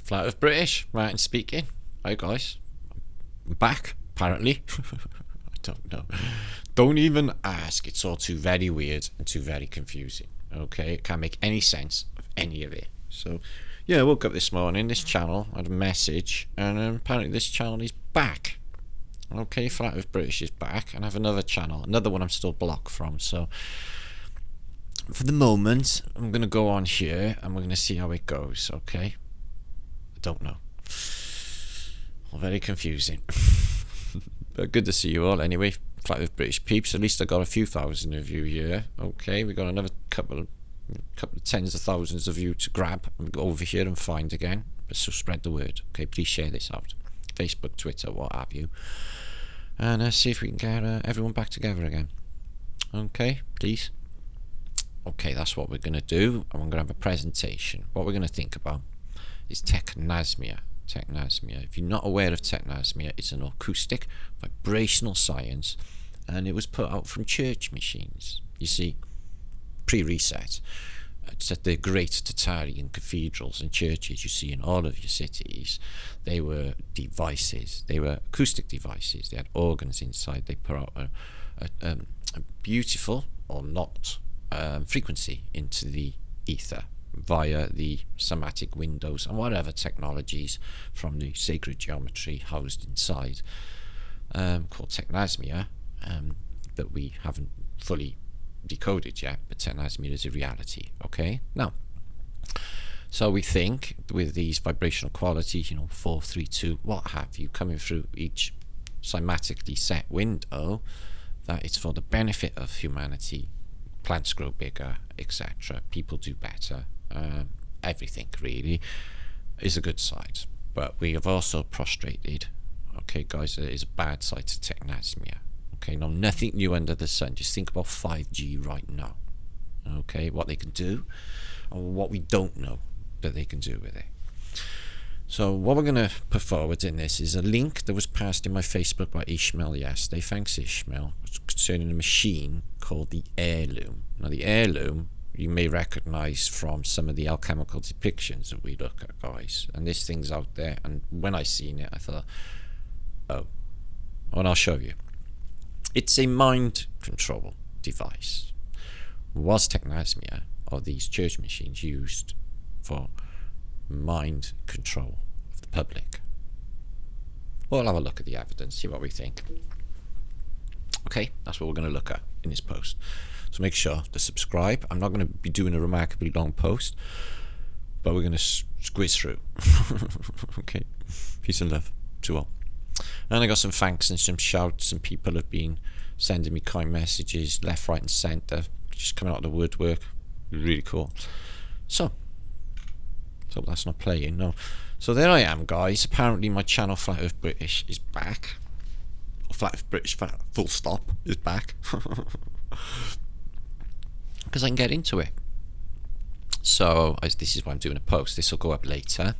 Flat Earth British, Martin speaking. Hi guys, I'm back apparently. I don't know. Don't even ask. It's all too very weird and too very confusing. Okay, it can't make any sense of any of it. So yeah, I woke up this morning. This channel had a message, and apparently this channel is back. Okay, Flat Earth British is back, and I have another channel, another one I'm still blocked from. So for the moment, I'm gonna go on here, and we're gonna see how it goes. Okay. I don't know. All very confusing. But good to see you all anyway. Flat Earth British peeps. At least I got a few thousand of you here. Okay, we got another couple of tens of thousands of you to grab and go over here and find again. So spread the word. Okay, please share this out. Facebook, Twitter, what have you. And see if we can get everyone back together again. Okay, please. Okay, that's what we're going to do. And we're going to have a presentation. What we're going to think about is Technasma. Technasma. If you're not aware of Technasma, it's an acoustic vibrational science, and it was put out from church machines. You see, pre-reset. It's at the great Tatarian cathedrals and churches you see in all of your cities. They were devices. They were acoustic devices. They had organs inside. They put out a beautiful or not frequency into the ether via the somatic windows and whatever technologies from the sacred geometry housed inside, called Technasma, that we haven't fully decoded yet, but Technasma is a reality. Okay, now, so we think with these vibrational qualities, 4, 3, 2, what have you, coming through each cymatically set window, that it's for the benefit of humanity. Plants grow bigger, etc. People do better. Everything really is a good side, but we have also prostrated. Okay, guys, there is a bad side to Technasma. Okay, no, nothing new under the sun. Just think about 5G right now. Okay, what they can do, or what we don't know that they can do with it. So what we're going to put forward in this is a link that was passed in my Facebook by Ishmael yesterday. Thanks, Ishmael. It's concerning a machine called the Heirloom. Now, the Heirloom you may recognize from some of the alchemical depictions that we look at, guys. And this thing's out there, and when I seen it, I thought, oh, and I'll show you. It's a mind control device. Was Technasma, or these church machines, used for mind control of the public? Well, we'll have a look at the evidence, see what we think. Okay, that's what we're going to look at in this post. So make sure to subscribe. I'm not going to be doing a remarkably long post, but we're going to squeeze through. Okay, peace and love to all. And I got some thanks and some shouts. Some people have been sending me kind messages left, right and centre, just coming out of the woodwork. Really cool. So that's not playing, no. So there I am, guys. Apparently my channel Flat Earth British is back. Or Flat Earth British full stop is back. Because I can get into it. So this is why I'm doing a post. This will go up later.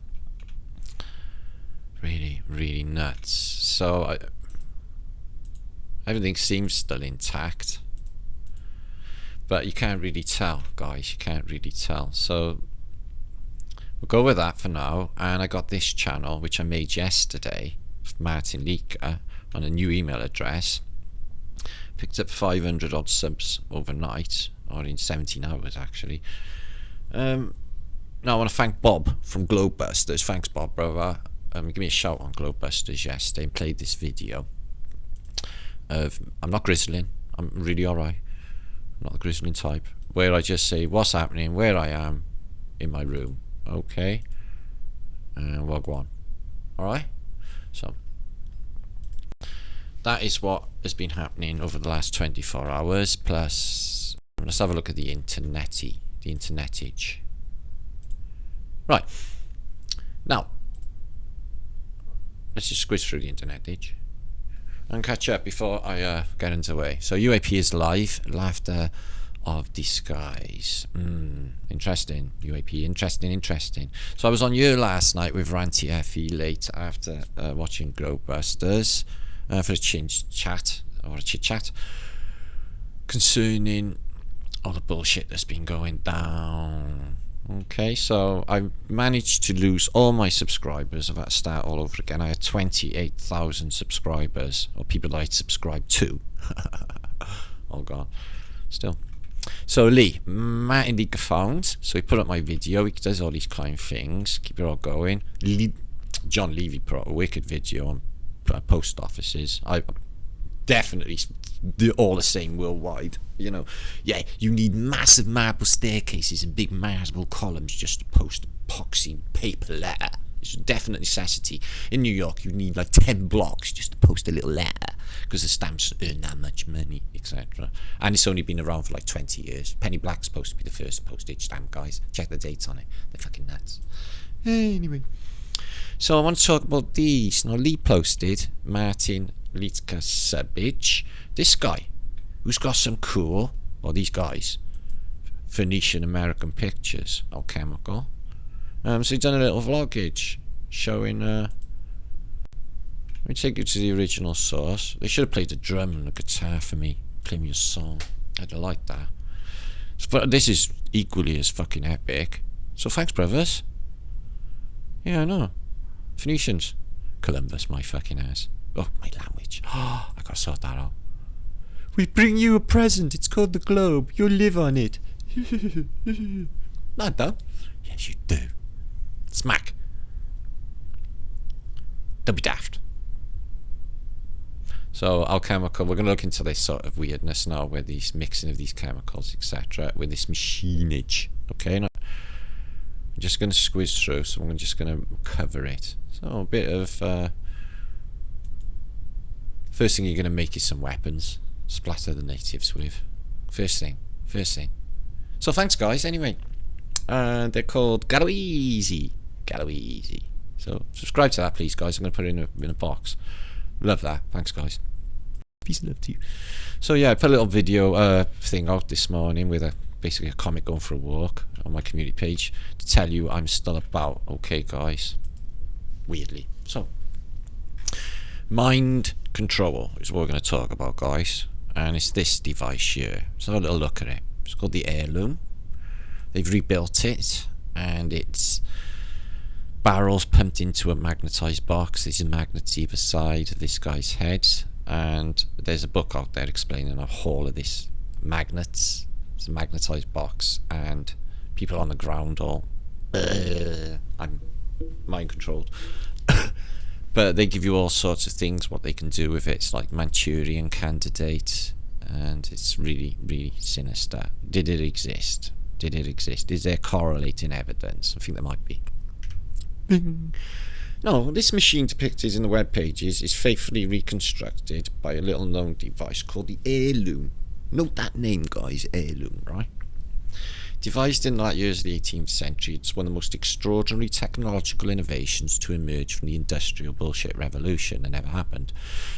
Really, really nuts. So everything seems still intact, but you can't really tell, guys. You can't really tell. So we'll go with that for now. And I got this channel which I made yesterday, Martin Leaker, on a new email address. Picked up 500 odd subs overnight, or in 17 hours actually. Now I want to thank Bob from Globebusters. Thanks, Bob, brother. Give me a shout on Globebusters yesterday and played this video of, I'm not grizzling, I'm really alright, I'm not the grizzling type, where I just say what's happening, where I am in my room. Okay, and we'll go on. Alright, so that is what has been happening over the last 24 hours, plus let's have a look at the internetage. Right, now let's just squish through the internetage and catch up before I get underway. So UAP is live. Laughter of disguise. Interesting. UAP, interesting. So I was on here last night with Ranty FE late after watching Globebusters for a chat concerning all the bullshit that's been going down. Okay, so I managed to lose all my subscribers. I've had to start all over again. I had 28,000 subscribers, or people that I'd subscribed to. Oh god, still. So Lee, Martin Lee found. So he put up my video. He does all these kind of things. Keep it all going. John Levy put up a wicked video on post offices. I definitely all the same worldwide. You know, yeah, you need massive marble staircases and big marble columns just to post epoxy paper letter. It's a definite necessity. In New York, you need like 10 blocks just to post a little letter because the stamps earn that much money, etc. And it's only been around for like 20 years. Penny Black's supposed to be the first postage stamp, guys. Check the dates on it. They're fucking nuts. Anyway, so I want to talk about these. Now, Lee posted Martin Litka Subbage. This guy, who's got some cool, or these guys, Phoenician American pictures, alchemical. So he's done a little vloggage showing. Let me take you to the original source. They should have played the drum and the guitar for me, play me a song. I'd have liked that. But this is equally as fucking epic. So thanks, brothers. Yeah, I know. Phoenicians. Columbus, my fucking ass. Oh, my language. Oh, I gotta sort that out. We bring you a present. It's called the globe. You'll live on it. Not though. Yes, you do. Smack. Don't be daft. So alchemical, we're going to look into this sort of weirdness now with these mixing of these chemicals, etc. with this machinage. Okay, now I'm just going to squeeze through, so I'm just going to cover it. So a bit of first thing you're going to make is some weapons. Splatter the natives with. First thing. So thanks guys anyway. They're called Galoeasy. So subscribe to that please guys. I'm going to put it in a box. Love that. Thanks guys. Peace and love to you. So yeah, I put a little video thing out this morning with basically a comic going for a walk on my community page to tell you I'm still about. Okay guys. Weirdly. So mind control is what we're going to talk about guys. And it's this device here. So have a little look at it. It's called the Loom. They've rebuilt it, and it's barrels pumped into a magnetized box. There's a magnet either side of this guy's head, and there's a book out there explaining a whole of this magnets. It's a magnetized box, and people on the ground all I'm mind controlled. But they give you all sorts of things what they can do with it. It's like Manchurian Candidate, and it's really, really sinister. Did it exist? Is there correlating evidence? I think there might be. Bing. No, this machine depicted in the web pages is faithfully reconstructed by a little known device called the Loom. Note that name, guys, Loom, right? Devised in the late years of the 18th century, it's one of the most extraordinary technological innovations to emerge from the industrial bullshit revolution that never happened.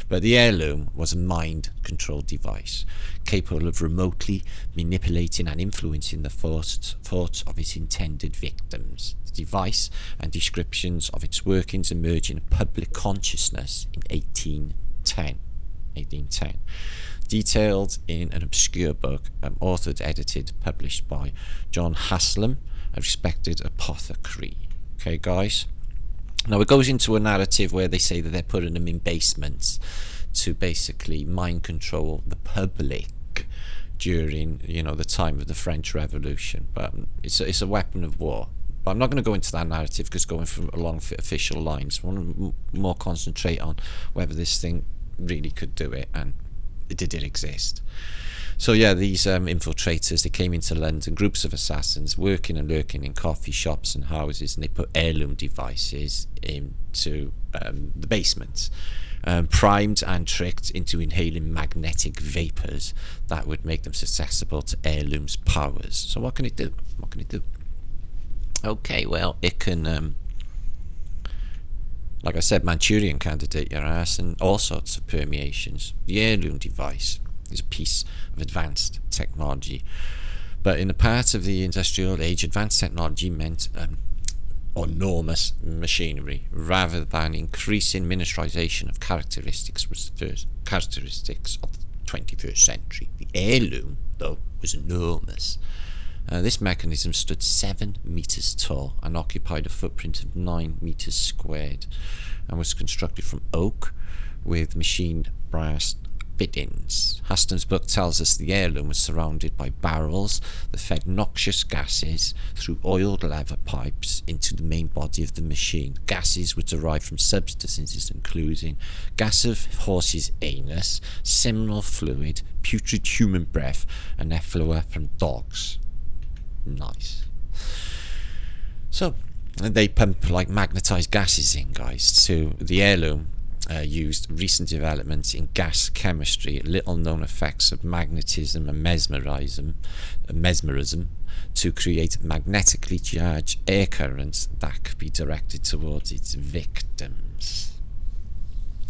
But the Loom was a mind-controlled device, capable of remotely manipulating and influencing the thoughts of its intended victims. The device and descriptions of its workings emerged in public consciousness in 1810. Detailed in an obscure book, authored, edited, published by John Haslam, a respected apothecary. Okay, guys. Now it goes into a narrative where they say that they're putting them in basements to basically mind control the public during, the time of the French Revolution. But it's a weapon of war. But I'm not going to go into that narrative because going along official lines. I want to more concentrate on whether this thing really could do it and did it exist. So yeah, these infiltrators, they came into London, groups of assassins working and lurking in coffee shops and houses, and they put Loom devices into the basements, primed and tricked into inhaling magnetic vapors that would make them susceptible to Loom's powers. So what can it do? Okay, well, it can like I said, Manchurian Candidate your ass, and all sorts of permeations. The Loom device is a piece of advanced technology. But in the part of the industrial age, advanced technology meant enormous machinery, rather than increasing miniaturization of characteristics of the 21st century. The Loom, though, was enormous. This mechanism stood 7 meters tall and occupied a footprint of 9 meters squared, and was constructed from oak with machined brass fittings. Haston's book tells us the heirloom was surrounded by barrels that fed noxious gases through oiled leather pipes into the main body of the machine. Gases were derived from substances including gas of horse's anus, seminal fluid, putrid human breath, and efflua from dogs. Nice. So they pump like magnetized gases in, guys, to the heirloom. Used recent developments in gas chemistry, little known effects of magnetism and mesmerism to create magnetically charged air currents that could be directed towards its victims.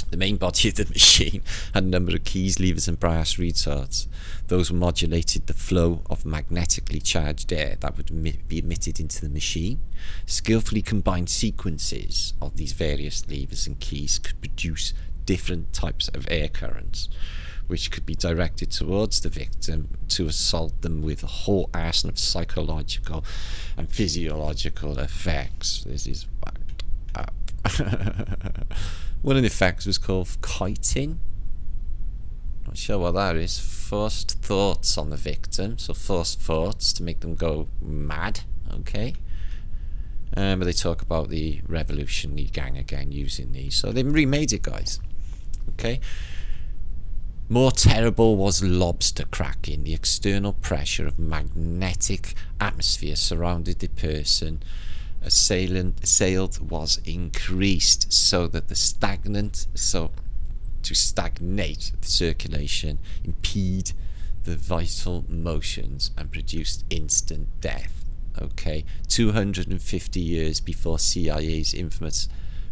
The main body of the machine had a number of keys, levers and brass retards. Those modulated the flow of magnetically charged air that would be emitted into the machine. Skillfully combined sequences of these various levers and keys could produce different types of air currents, which could be directed towards the victim to assault them with a whole arsenal of psychological and physiological effects. This is fucked up. One of the effects was called kiting. Not sure what that is. Forced thoughts on the victim. So forced thoughts to make them go mad. Okay. But they talk about the revolutionary gang again using these. So they remade it, guys. Okay. More terrible was lobster cracking. The external pressure of magnetic atmosphere surrounded the person assailed was increased so that to stagnate the circulation, impede the vital motions and produced instant death. Okay, 250 years before CIA's infamous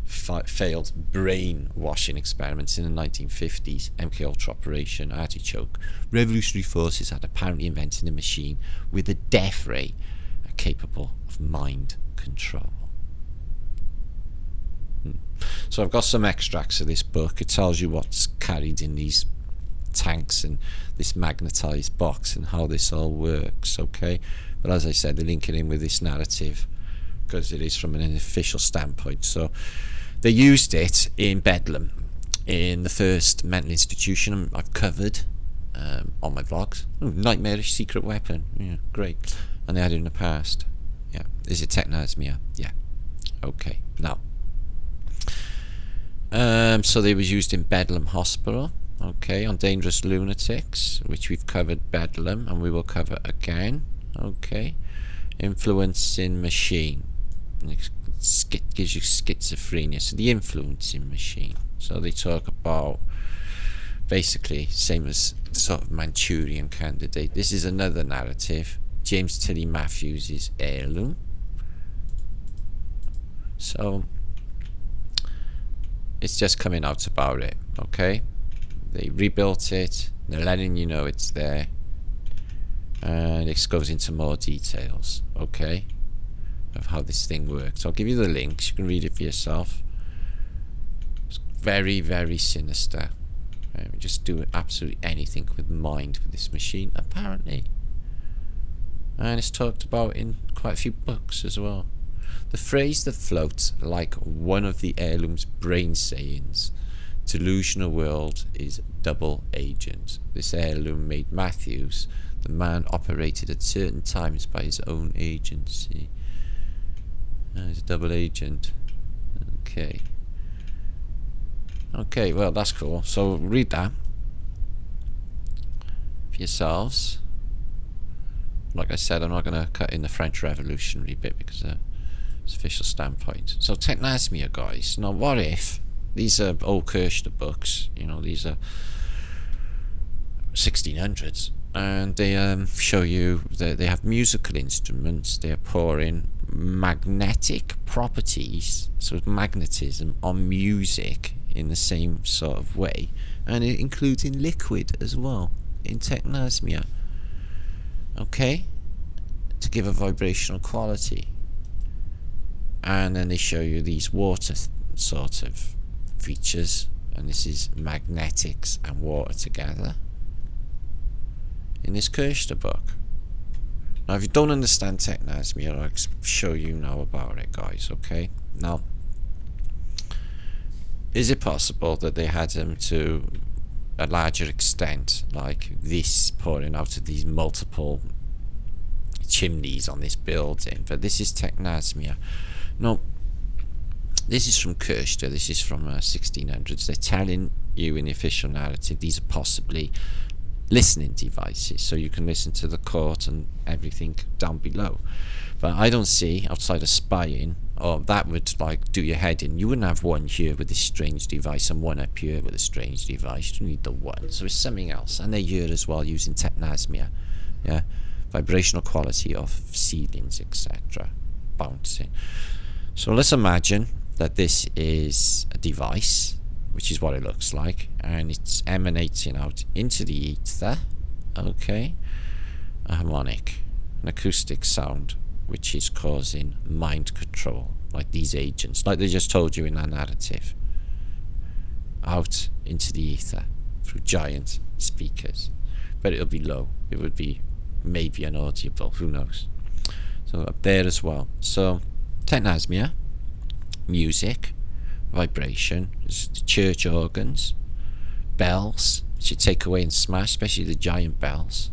failed brainwashing experiments in the 1950s, MK Ultra Operation Artichoke, revolutionary forces had apparently invented a machine with a death ray capable of mind control. So I've got some extracts of this book. It tells you what's carried in these tanks and this magnetized box and how this all works, okay? But as I said, they link it in with this narrative because it is from an official standpoint. So they used it in Bedlam, in the first mental institution I've covered on my vlogs. Nightmarish secret weapon, yeah, great. And they had it in the past. Yeah. Is it Technasma? Yeah. Okay. Now. So they was used in Bedlam Hospital. Okay. On dangerous lunatics, which we've covered Bedlam, and we will cover again. Okay. Influencing machine. It gives you schizophrenia. So the influencing machine. So they talk about basically same as sort of Manchurian Candidate. This is another narrative. James Tilly Matthews' heirloom. So it's just coming out about it, okay? They rebuilt it, they're letting you know it's there, and it goes into more details, okay, of how this thing works. I'll give you the links, you can read it for yourself. It's very, very sinister. We just do absolutely anything with mind with this machine, apparently. And it's talked about in quite a few books as well. The phrase that floats like one of the heirloom's brain sayings, delusional world is double agent. This heirloom made Matthews, the man operated at certain times by his own agency. He's a double agent. Okay. Okay, well that's cool. So read that for yourselves. Like I said, I'm not going to cut in the French Revolutionary bit because it's official standpoint. So Technasma, guys. Now, what if these are old Kirchner books? You know, these are 1600s, and they show you that they have musical instruments. They are pouring magnetic properties, so magnetism, on music in the same sort of way, and it includes in liquid as well in Technasma. Okay, to give a vibrational quality. And then they show you these water sort of features, and this is magnetics and water together in this Kirchner book. Now, if you don't understand Technasma, I'll show you now about it, guys, okay? Now, is it possible that they had them to a larger extent, like this, pouring out of these multiple chimneys on this building? But this is Technasma. No, this is from Kirster, this is from 1600s. They're telling you in the official narrative these are possibly listening devices, so you can listen to the court and everything down below. But I don't see, outside of spying, or that would like do your head in. You wouldn't have one here with this strange device and one up here with a strange device. You need the one, so it's something else. And they're here as well using Technasma, yeah, vibrational quality of ceilings, etc., bouncing. So let's imagine that this is a device, which is what it looks like, and it's emanating out into the ether, okay, a harmonic, an acoustic sound, which is causing mind control, like these agents, like they just told you in that narrative, out into the ether through giant speakers. But it'll be low, it would be maybe inaudible, who knows. So up there as well. So Technasma, music, vibration, church organs, bells, which you take away and smash, especially the giant bells.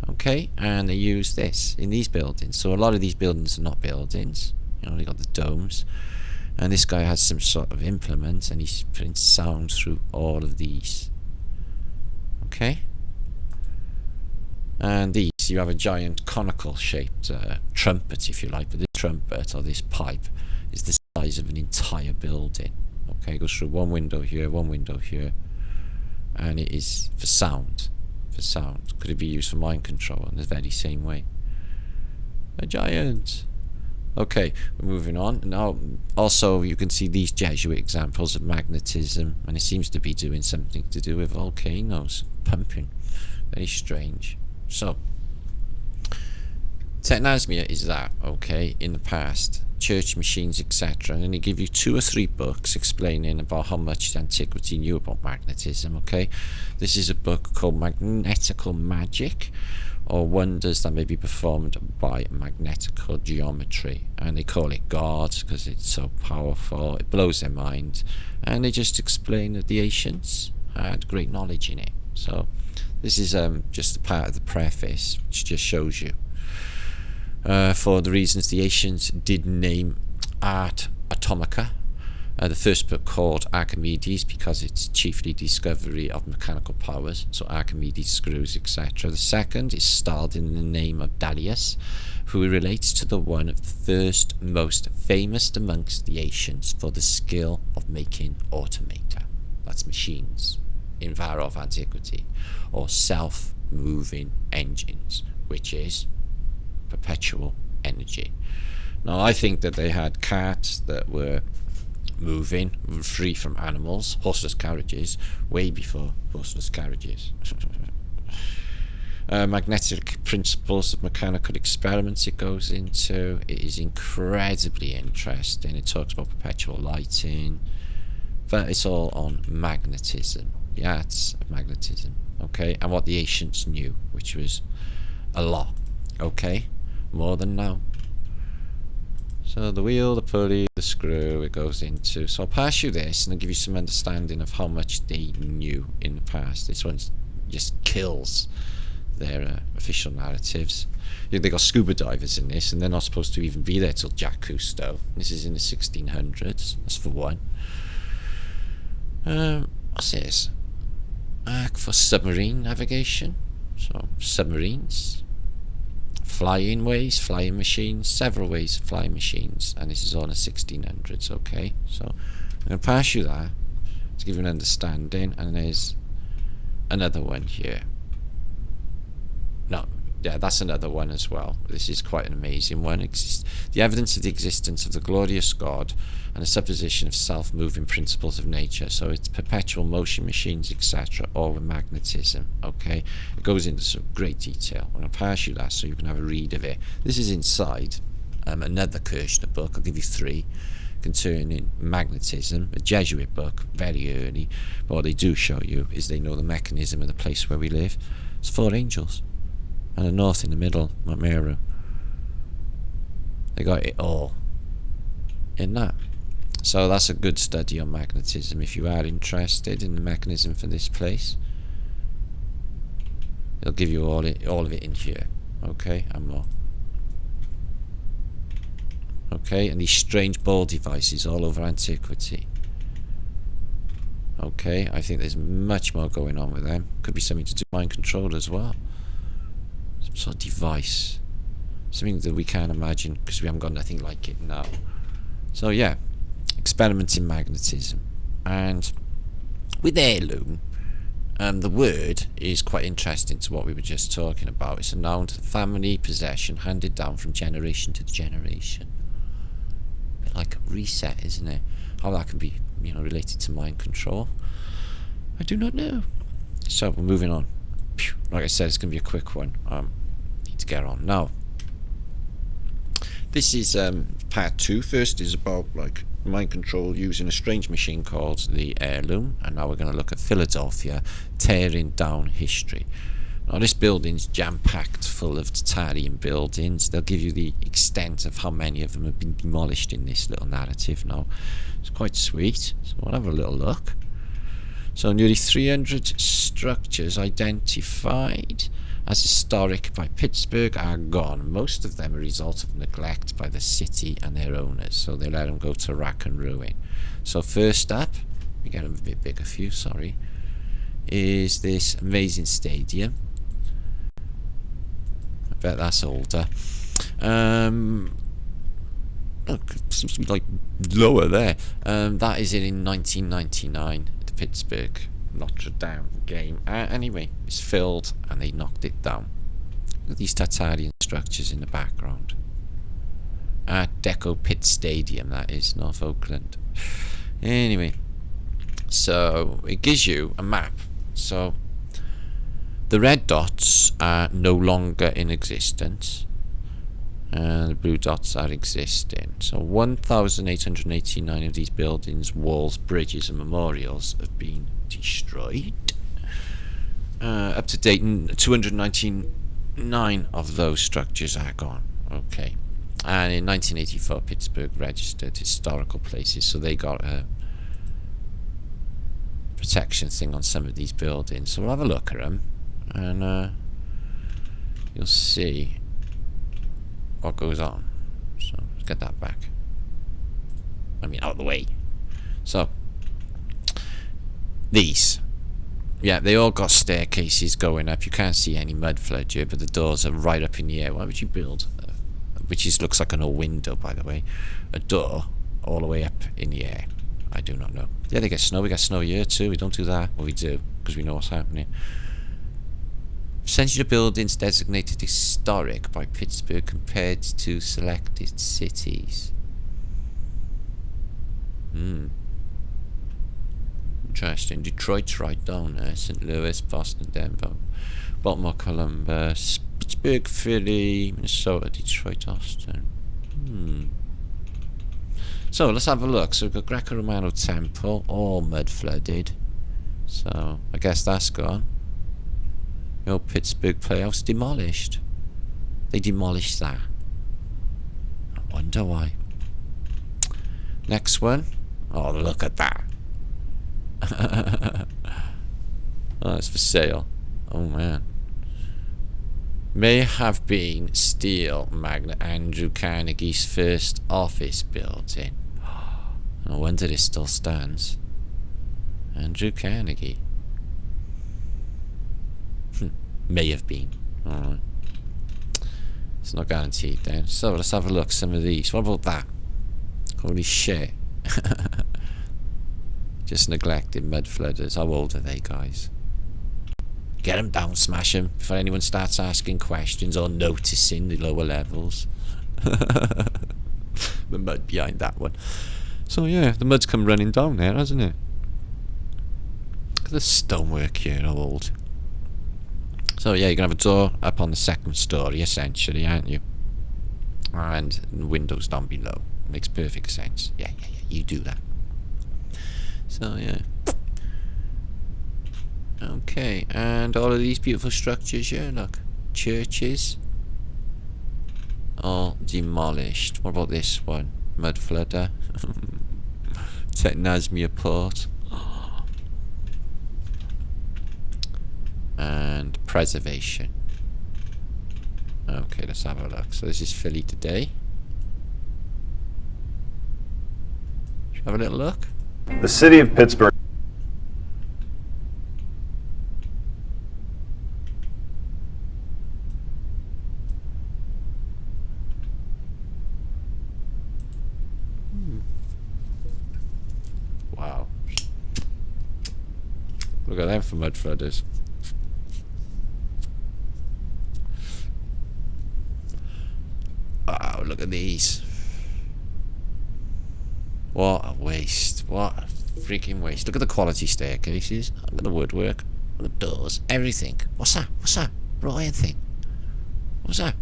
Okay, and they use this in these buildings. So a lot of these buildings are not buildings, you know, they got the domes, and this guy has some sort of implement and he's putting sound through all of these. Okay, and these, you have a giant conical shaped trumpet, if you like, but this trumpet or this pipe is the size of an entire building. Okay, it goes through one window here, and it is for sound. For sound. Could it be used for mind control in the very same way? A giant. Okay, we're moving on. Now, also you can see these Jesuit examples of magnetism, and it seems to be doing something to do with volcanoes pumping. Very strange. So, Technasma is that, okay, in the past, church machines, etc. And then they give you 2 or 3 books explaining about how much antiquity knew about magnetism, okay? This is a book called Magnetical Magic, or Wonders That May Be Performed by Magnetical Geometry. And they call it God because it's so powerful, it blows their mind. And they just explain that the ancients had great knowledge in it. So this is just a part of the preface, which just shows you. For the reasons the ancients did name Art Atomica, the first book called Archimedes because it's chiefly discovery of mechanical powers, so Archimedes screws, etc. The second is styled in the name of Dalius, who relates to the one of the first most famous amongst the ancients for the skill of making automata, that's machines, in var of antiquity, or self-moving engines, which is perpetual energy. Now I think that they had carts that were moving, free from animals, horseless carriages, way before horseless carriages. Magnetic principles of mechanical experiments it goes into. It is incredibly interesting. It talks about perpetual lighting, but it's all on magnetism, the arts of magnetism, okay, and what the ancients knew, which was a lot, okay, more than now. So the wheel, the pulley, the screw, it goes into. So I'll pass you this and I'll give you some understanding of how much they knew in the past. This one just kills their official narratives. They got scuba divers in this, and they're not supposed to even be there till Jacques Cousteau. This is in the 1600s. That's for one. What's this? For submarine navigation. So submarines. Flying ways, flying machines, several ways of flying machines, and this is all in the 1600s, okay? So I'm going to pass you that to give you an understanding, and there's another one here. No, yeah, that's another one as well. This is quite an amazing one. The evidence of the existence of the glorious God and the supposition of self-moving principles of nature. So it's perpetual motion machines, etc., or with magnetism, okay? It goes into some great detail. I'm going to pass you that so you can have a read of it. This is inside another Kirchner book. I'll give you 3 concerning magnetism, a Jesuit book, very early. But what they do show you is they know the mechanism of the place where we live. It's 4 angels. and a north in the middle, Meru. They got it all in that. So that's a good study on magnetism if you are interested in the mechanism for this place. They'll give you all of it in here. Okay, and more. Okay, and these strange ball devices all over Antiquity. Okay, I think there's much more going on with them. Could be something to do with mind control as well. Some sort of device. Something that we can't imagine because we haven't got nothing like it now. So yeah, experiments in magnetism. And with heirloom, the word is quite interesting to what we were just talking about. It's a noun to family possession handed down from generation to generation. A bit like a reset, isn't it? How that can be, related to mind control, I do not know. So we're moving on. Like I said, it's going to be a quick one. Need to get on now. This is part 2. First is about mind control using a strange machine called the heirloom, and now we're going to look at Philadelphia tearing down history. Now this building's jam-packed full of Tatarian buildings. They'll give you the extent of how many of them have been demolished in this little narrative now. It's quite sweet, so we'll have a little look. So nearly 300 structures identified as historic by Pittsburgh are gone. Most of them are a result of neglect by the city and their owners, so they let them go to rack and ruin. So first up, we get a bit bigger for you, sorry, is this amazing stadium. I bet that's older. Look, seems to be like lower there. That is in 1999, the Pittsburgh Notre Dame game. Anyway, it's filled and they knocked it down. Look at these Tatarian structures in the background. Art Deco Pit Stadium, that is, North Oakland. Anyway, so it gives you a map. So the red dots are no longer in existence, and the blue dots are existing. So 1,889 of these buildings, walls, bridges and memorials have been destroyed. Up to date, 299 of those structures are gone. Okay. And in 1984, Pittsburgh registered historical places, so they got a protection thing on some of these buildings. So we'll have a look at them, and you'll see what goes on. So let's get that back. Out of the way. So these, yeah, they all got staircases going up. You can't see any mud flood here, but the doors are right up in the air. Why would you build, which looks like an old window, by the way, a door all the way up in the air? I do not know. Yeah, they get snow. We got snow here too. We don't do that. Well, we do, because we know what's happening. Percentage of buildings designated historic by Pittsburgh compared to selected cities. Interesting. Detroit's right down there. St. Louis, Boston, Denver, Baltimore, Columbus, Pittsburgh, Philly, Minnesota, Detroit, Austin. So let's have a look. So we've got Greco-Romano Temple, all mud flooded. So I guess that's gone. The old Pittsburgh Playhouse demolished. They demolished that. I wonder why. Next one. Oh, look at that. Oh, it's for sale. Oh man. May have been steel magnet Andrew Carnegie's first office building. No wonder it still stands. Andrew Carnegie. May have been. Alright. It's not guaranteed then. So let's have a look at some of these. What about that? Holy shit. Just neglected mud flooders. How old are they, guys? Get them down, smash them before anyone starts asking questions or noticing the lower levels. The mud behind that one. So yeah, the mud's come running down there, hasn't it? Look at the stonework here, how old. So yeah, you're going to have a door up on the second story, essentially, aren't you? And windows down below. Makes perfect sense. Yeah, you do that. So yeah. Okay, and all of these beautiful structures here, look. churches all demolished. What about this one? Mud flooder. Technasma port. And preservation. Okay, let's have a look. So this is Philly today. Should we have a little look? The city of Pittsburgh. Wow. Look at them for mud flooders. Wow, look at these. What a waste. What a freaking waste. Look at the quality staircases. Look at the woodwork. Look at the doors. Everything. What's that? What's that? Wrought iron thing. What's that?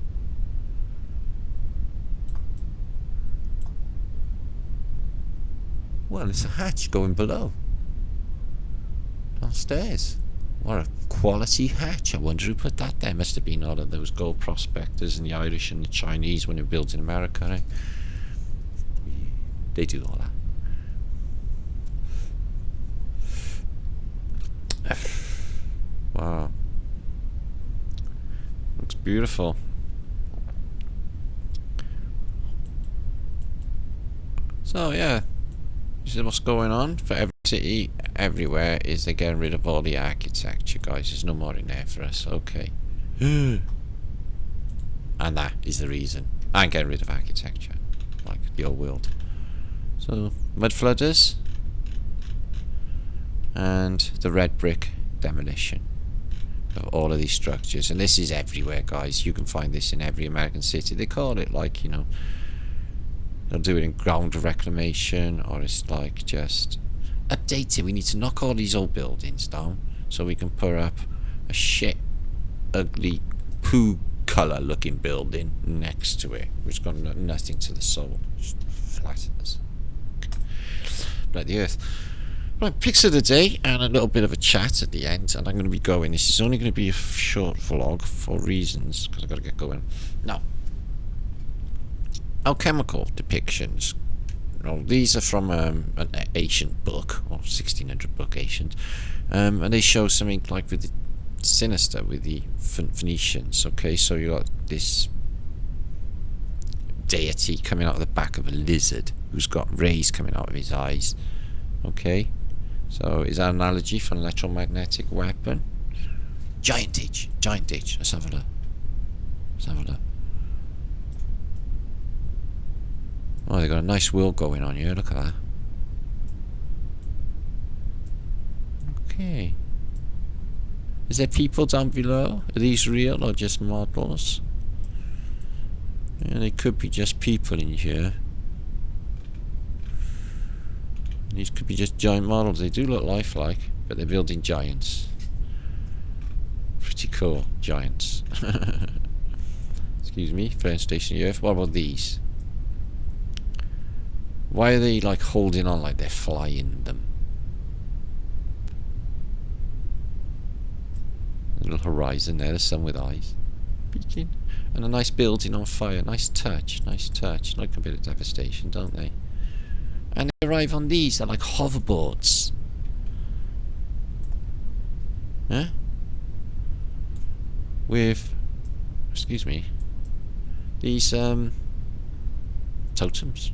Well, it's a hatch going below. Downstairs. What a quality hatch. I wonder who put that there. Must have been all of those gold prospectors and the Irish and the Chinese when they built in America, right? They do all that. Wow. Looks beautiful. So yeah, this is what's going on for every city everywhere. Is they're getting rid of all the architecture, guys. There's no more in there for us. Okay. And that is the reason. I'm getting rid of architecture, like the old world. So mud flooders and the red brick demolition of all of these structures. And this is everywhere, guys. You can find this in every American city. They call it like, you know, they'll do it in ground reclamation, or it's like just update it. We need to knock all these old buildings down so we can put up a shit, ugly, poo colour looking building next to it, which got nothing to the soul. Just flat as like the earth. Right, picks of the day and a little bit of a chat at the end, and I'm going to be going. This is only going to be a short vlog for reasons, because I've got to get going. Now, alchemical depictions. Well, these are from an ancient book, or 1600 book ancient, and they show something like with the sinister with the Phoenicians. Okay, so you got this deity coming out of the back of a lizard who's got rays coming out of his eyes. Okay, so is that an analogy for an electromagnetic weapon? Giant ditch. Let's have a look. Oh, they got a nice wheel going on here. Look at that. Okay. Is there people down below? Are these real or just models? Yeah, they could be just people in here. These could be just giant models. They do look lifelike, but they're building giants. Pretty cool, giants. Excuse me, French Station of the Earth. What about these? Why are they like holding on like they're flying them? A little horizon there, the sun with eyes. Peeking. And a nice building on fire. Nice touch. Like a bit of devastation, don't they? And they arrive on these. They're like hoverboards. Huh? With, excuse me, these totems.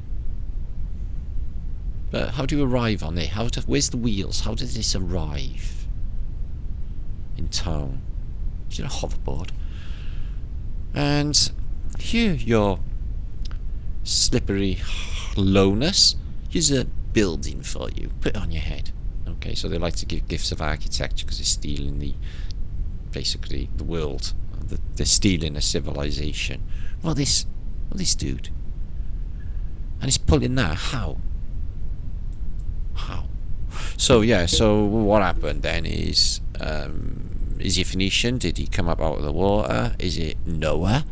But how do you arrive on it? Where's the wheels? How does this arrive in town? Is it a hoverboard? And here, your slippery lowness. Here's a building for you. Put it on your head. Okay, so they like to give gifts of architecture because they're stealing basically the world. They're stealing a civilization. Well, this dude. And he's pulling that. How? So yeah, so what happened then is he Phoenician? Did he come up out of the water? Is it Noah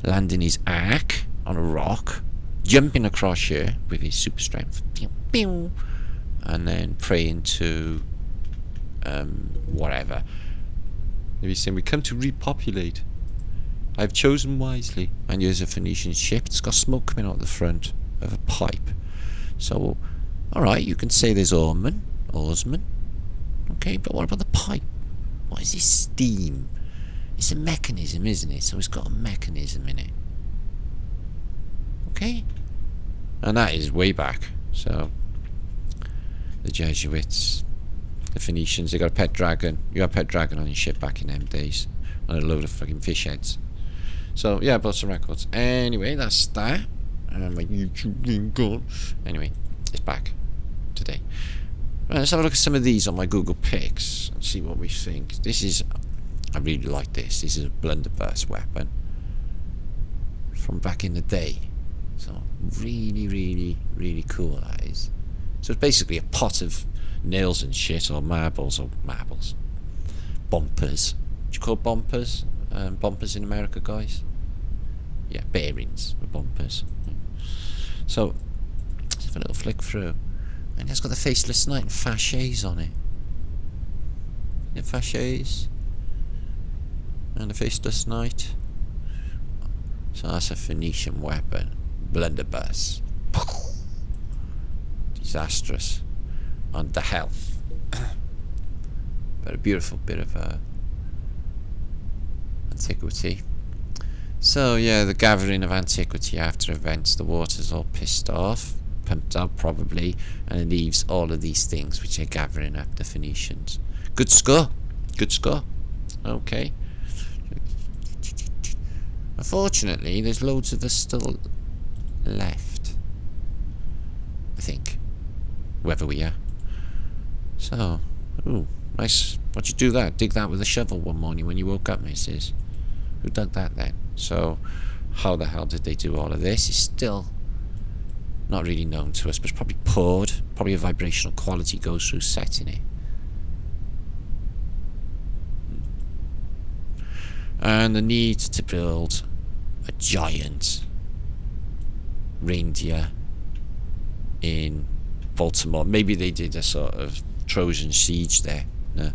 landing his ark on a rock, jumping across here with his super strength, pew, pew, and then praying to whatever, Maybe saying, we come to repopulate. I've chosen wisely. And here's a Phoenician ship. It's got smoke coming out the front of a pipe. So, alright, you can say there's oarsmen. Okay, but what about the pipe? What is this steam? It's a mechanism, isn't it? So it's got a mechanism in it. Okay? And that is way back. So, the Jesuits, the Phoenicians, they got a pet dragon. You had a pet dragon on your ship back in them days. And a load of fucking fish heads. So, yeah, I bought some records. Anyway, that's that. And my YouTube link gone. Anyway, it's back today. Right, let's have a look at some of these on my Google Pics and see what we think. This is, I really like this. This is a blunderbuss weapon from back in the day. So really, really, really cool that is. So it's basically a pot of nails and shit, or marbles. Bumpers. Do you call bumpers? Bumpers in America, guys? Yeah, bearings with bumpers. So let's have a little flick through. And it's got the Faceless Knight and Fachets on it. Yeah, Fachets. And the Faceless Knight. So that's a Phoenician weapon. Blunderbuss. Disastrous. On the health. But a beautiful bit of antiquity. So yeah, the gathering of antiquity after events. The water's all pissed off. Pumped up probably, and it leaves all of these things which are gathering up the Phoenicians. Good score. Okay. Unfortunately, there's loads of us still left, I think, wherever we are. So, ooh, nice. Why'd you do that? Dig that with a shovel one morning when you woke up, missus? Who dug that then? So, how the hell did they do all of this? It's still not really known to us, but it's probably poured. Probably a vibrational quality goes through setting it. And the need to build a giant reindeer in Baltimore. Maybe they did a sort of Trojan siege there. No.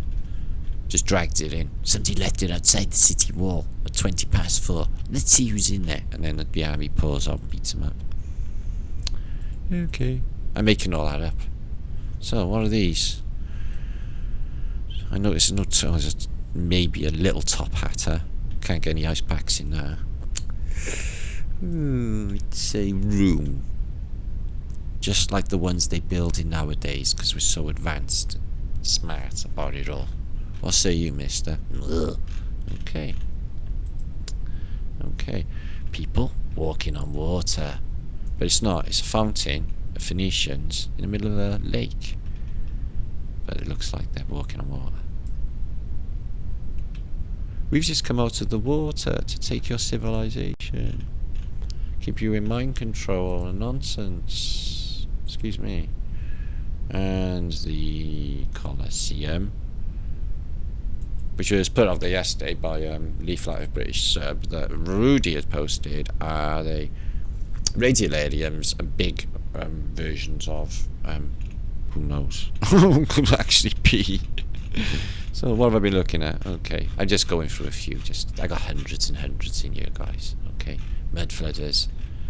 Just dragged it in. Somebody left it outside the city wall at 4:20. Let's see who's in there. And then the army pours out and beats them up. Okay. I'm making all that up. So, what are these? I noticed maybe a little top hatter. Can't get any ice packs in there. It's a room. Just like the ones they build in nowadays, because we're so advanced and smart about it all. What say you, mister? Okay. People walking on water. But it's not. It's a fountain of Phoenicians in the middle of a lake. But it looks like they're walking on water. We've just come out of the water to take your civilization. Keep you in mind control and nonsense. Excuse me. And the Colosseum, which was put out there yesterday by Lee Flat of British Sub, that Rudy had posted, are the radiolariums and big versions of who knows could actually be. So what have I been looking at? Okay, I'm just going through a few. I got hundreds and hundreds in here, guys. Okay, mud flooders,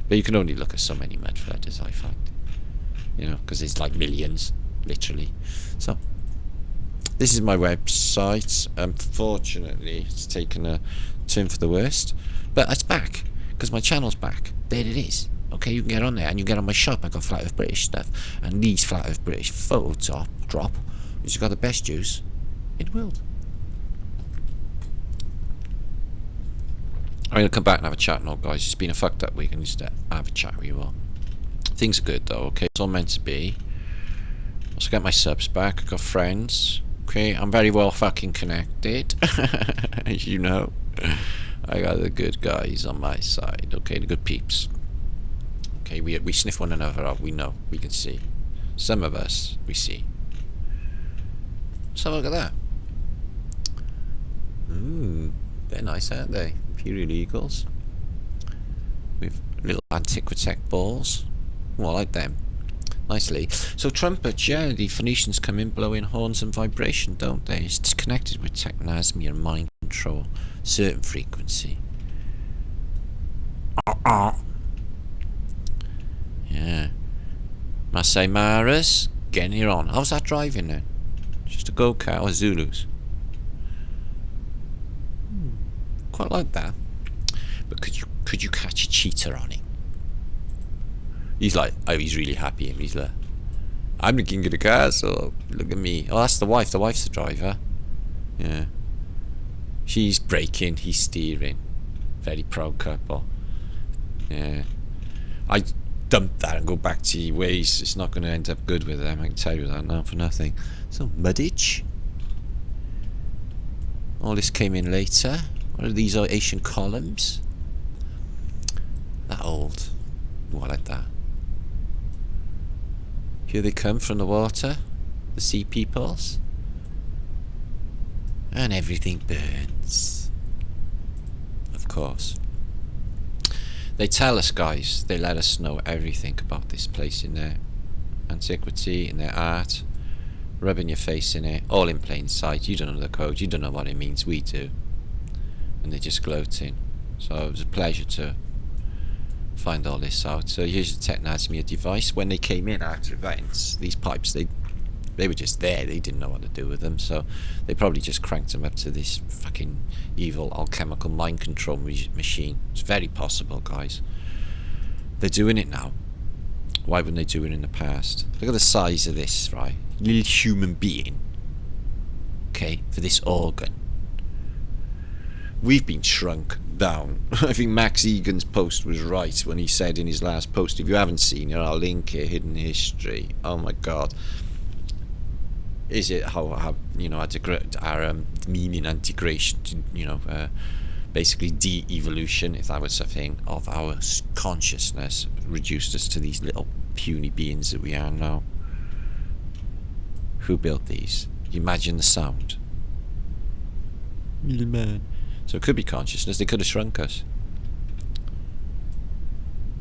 but you can only look at so many mud flooders, I find. You know, because there's like millions, literally. So this is my website. Unfortunately, it's taken a turn for the worst, but it's back because my channel's back. There it is. Okay, you can get on there and you get on my shop. I got Flat Earth British stuff, and Lee's Flat Earth British photo drop, which has got the best juice in the world. I'm gonna come back and have a chat now, guys. It's been a fucked up week. I need to have a chat with you all. Things are good though. Okay, it's all meant to be. Also got my subs back. I got friends. Okay, I'm very well fucking connected. As you know, I got the good guys on my side. Okay, the good peeps. Okay, we sniff one another out. We know. We can see. Some of us, we see. So look at that. They're nice, aren't they? Imperial Eagles. With little Antiquitech balls. Well, I like them. nicely. So trumpets, yeah, the Phoenicians come in blowing horns and vibration, don't they? It's connected with Technasma and mind control, certain frequency. Yeah. Masai Maras, getting here on. How's that driving then? Just a go-kart or Zulus? Quite like that. But could you catch a cheetah on it? He's like, oh, he's really happy, and he's like, I'm the king of the car, so look at me. Oh, that's the wife. The wife's the driver. Yeah. She's braking, he's steering. Very proud couple. Yeah. I dump that and go back to your ways. It's not going to end up good with them. I can tell you that now for nothing. So, muddage. All this came in later. What are these Asian columns? That old. Oh, I like that. Here they come from the water. The sea peoples. And everything burns. Of course. They tell us, guys. They let us know everything about this place in their antiquity, in their art. Rubbing your face in it. All in plain sight. You don't know the code. You don't know what it means. We do. And they're just gloating. So it was a pleasure to find all this out. So here's the Technasma device. When they came in after events, these pipes, they were just there. They didn't know what to do with them, so they probably just cranked them up to this fucking evil alchemical mind control machine. It's very possible, guys. They're doing it now. Why wouldn't they do it in the past? Look at the size of this, right? Little human being. Okay, for this organ. We've been shrunk down. I think Max Egan's post was right when he said in his last post, if you haven't seen it, I'll link it, Hidden History. Oh my god. Is it how you know, our meaning integration to, you know, basically de-evolution, if that was a thing, of our consciousness reduced us to these little puny beings that we are now. Who built these? Imagine the sound. Little man. So it could be consciousness. They could have shrunk us.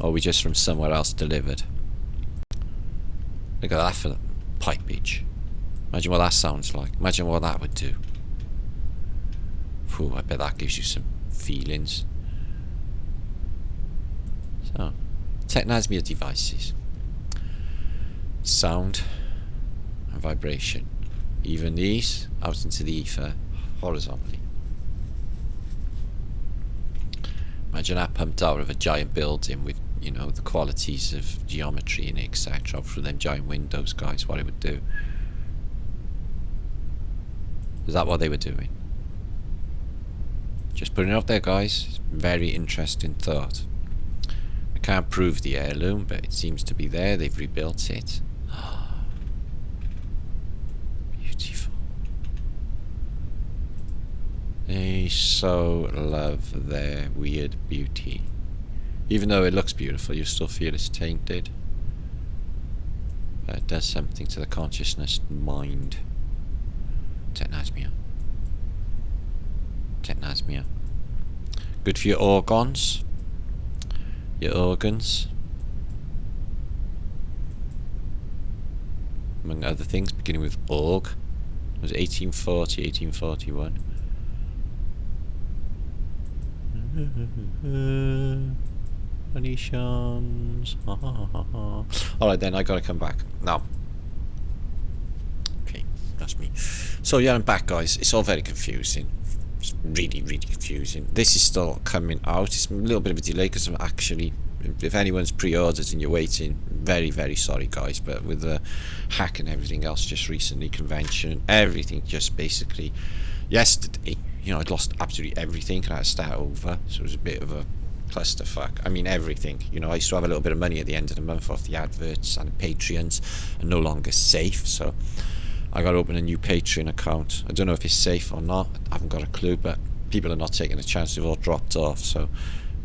Or we just from somewhere else delivered. Look at that for pipage. Imagine what that sounds like. Imagine what that would do. Phew, I bet that gives you some feelings. So, Technasma devices. Sound and vibration. Even these out into the ether horizontally. Imagine that pumped out of a giant building with, you know, the qualities of geometry and etc. through them giant windows, guys, what it would do. Is that what they were doing? Just putting it out there, guys. Very interesting thought. I can't prove the heirloom, but it seems to be there. They've rebuilt it. Beautiful. They so love their weird beauty. Even though it looks beautiful, you still feel it's tainted. But it does something to the consciousness mind. Technasma. Technasma. Good for your organs. Your organs. Among other things, beginning with org. It was 1840, 1841. Phoenicians. Alright then, I gotta come back. Now. Okay, that's me. So yeah, I'm back, guys. It's all very confusing. It's really, really confusing. This is still coming out. It's a little bit of a delay because I'm actually, if anyone's pre-ordered and you're waiting, very, very sorry, guys. But with the hack and everything else just recently, convention, everything just basically, yesterday, you know, I'd lost absolutely everything and I had to start over. So it was a bit of a clusterfuck. I mean, everything. You know, I used to have a little bit of money at the end of the month off the adverts and the Patreons, and no longer safe. So I got to open a new Patreon account. I don't know if it's safe or not. I haven't got a clue, but people are not taking a chance. They've all dropped off. So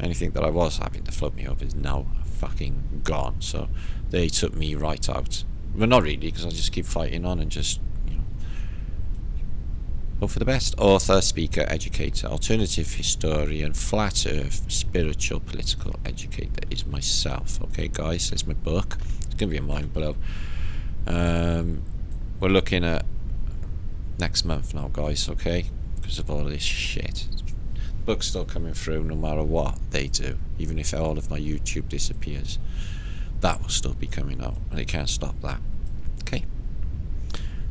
anything that I was having to float me over is now fucking gone. So they took me right out. Well, not really, because I just keep fighting on and just, you know. Hope for the best. Author, speaker, educator, alternative historian, flat earth, spiritual, political educator is myself. Okay, guys, there's my book. It's going to be a mind blow. We're looking at next month now, guys, okay? Because of all this shit. The book's still coming through no matter what they do. Even if all of my YouTube disappears, that will still be coming out, and they can't stop that. Okay?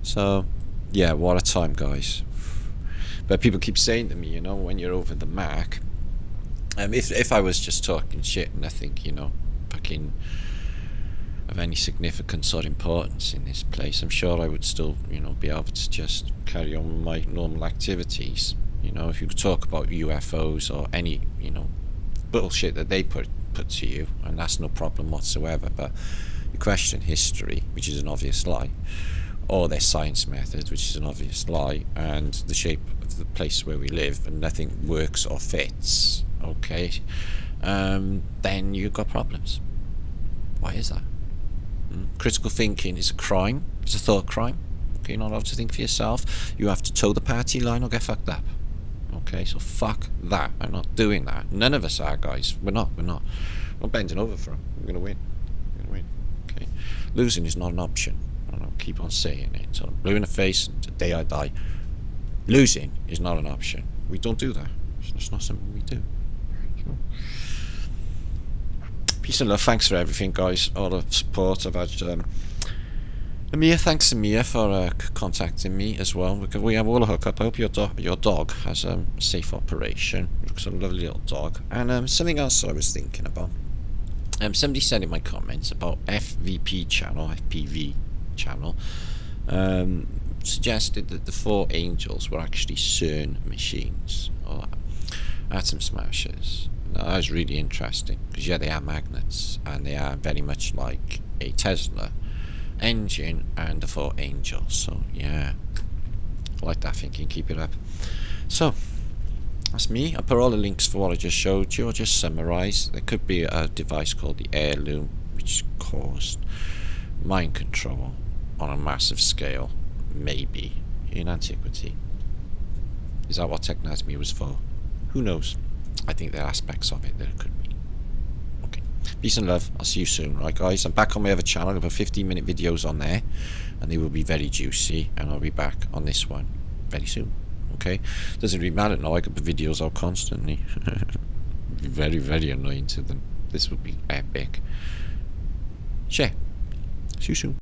So, yeah, what a time, guys. But people keep saying to me, you know, when you're over the mark, if I was just talking shit, nothing, you know, fucking of any significance or importance in this place, I'm sure I would still, you know, be able to just carry on with my normal activities. You know, if you could talk about UFOs or any, you know, bullshit that they put to you, and that's no problem whatsoever. But you question history, which is an obvious lie, or their science methods, which is an obvious lie, and the shape of the place where we live, and nothing works or fits, okay, then you've got problems. Why is that? Critical thinking is a crime. It's a thought crime. Okay, you're not allowed to think for yourself. You have to toe the party line or get fucked up. Okay, so fuck that. I'm not doing that. None of us are, guys. We're not bending over for them. We're gonna win. Okay, losing is not an option. I'll keep on saying it until I'm blue in the face and the day I die. Losing is not an option. We don't do that. It's not something we do. So, peace and love. Thanks for everything, guys. All the support I've had. Amir, thanks Amir for contacting me as well. We have all a hookup. I hope your dog has a safe operation. Looks a lovely little dog. And something else I was thinking about. Somebody said in my comments about FPV channel, suggested that the 4 angels were actually CERN machines or atom smashers. Now, that was really interesting because yeah, they are magnets and they are very much like a Tesla engine and the 4 angels. So yeah, I like that thinking. Keep it up. So that's me. I'll put all the links for what I just showed you. I'll just summarize. There could be a device called the Loom which caused mind control on a massive scale, maybe in antiquity. Is that what Technasma was for? Who knows? I think there are aspects of it that it could be. Okay, peace and love. I'll see you soon. Right, guys, I'm back on my other channel. I have 15-minute videos on there, and they will be very juicy, and I'll be back on this one very soon. Okay, doesn't really matter now. I could put videos out constantly. Be very, very annoying to them. This would be epic. Share. See you soon.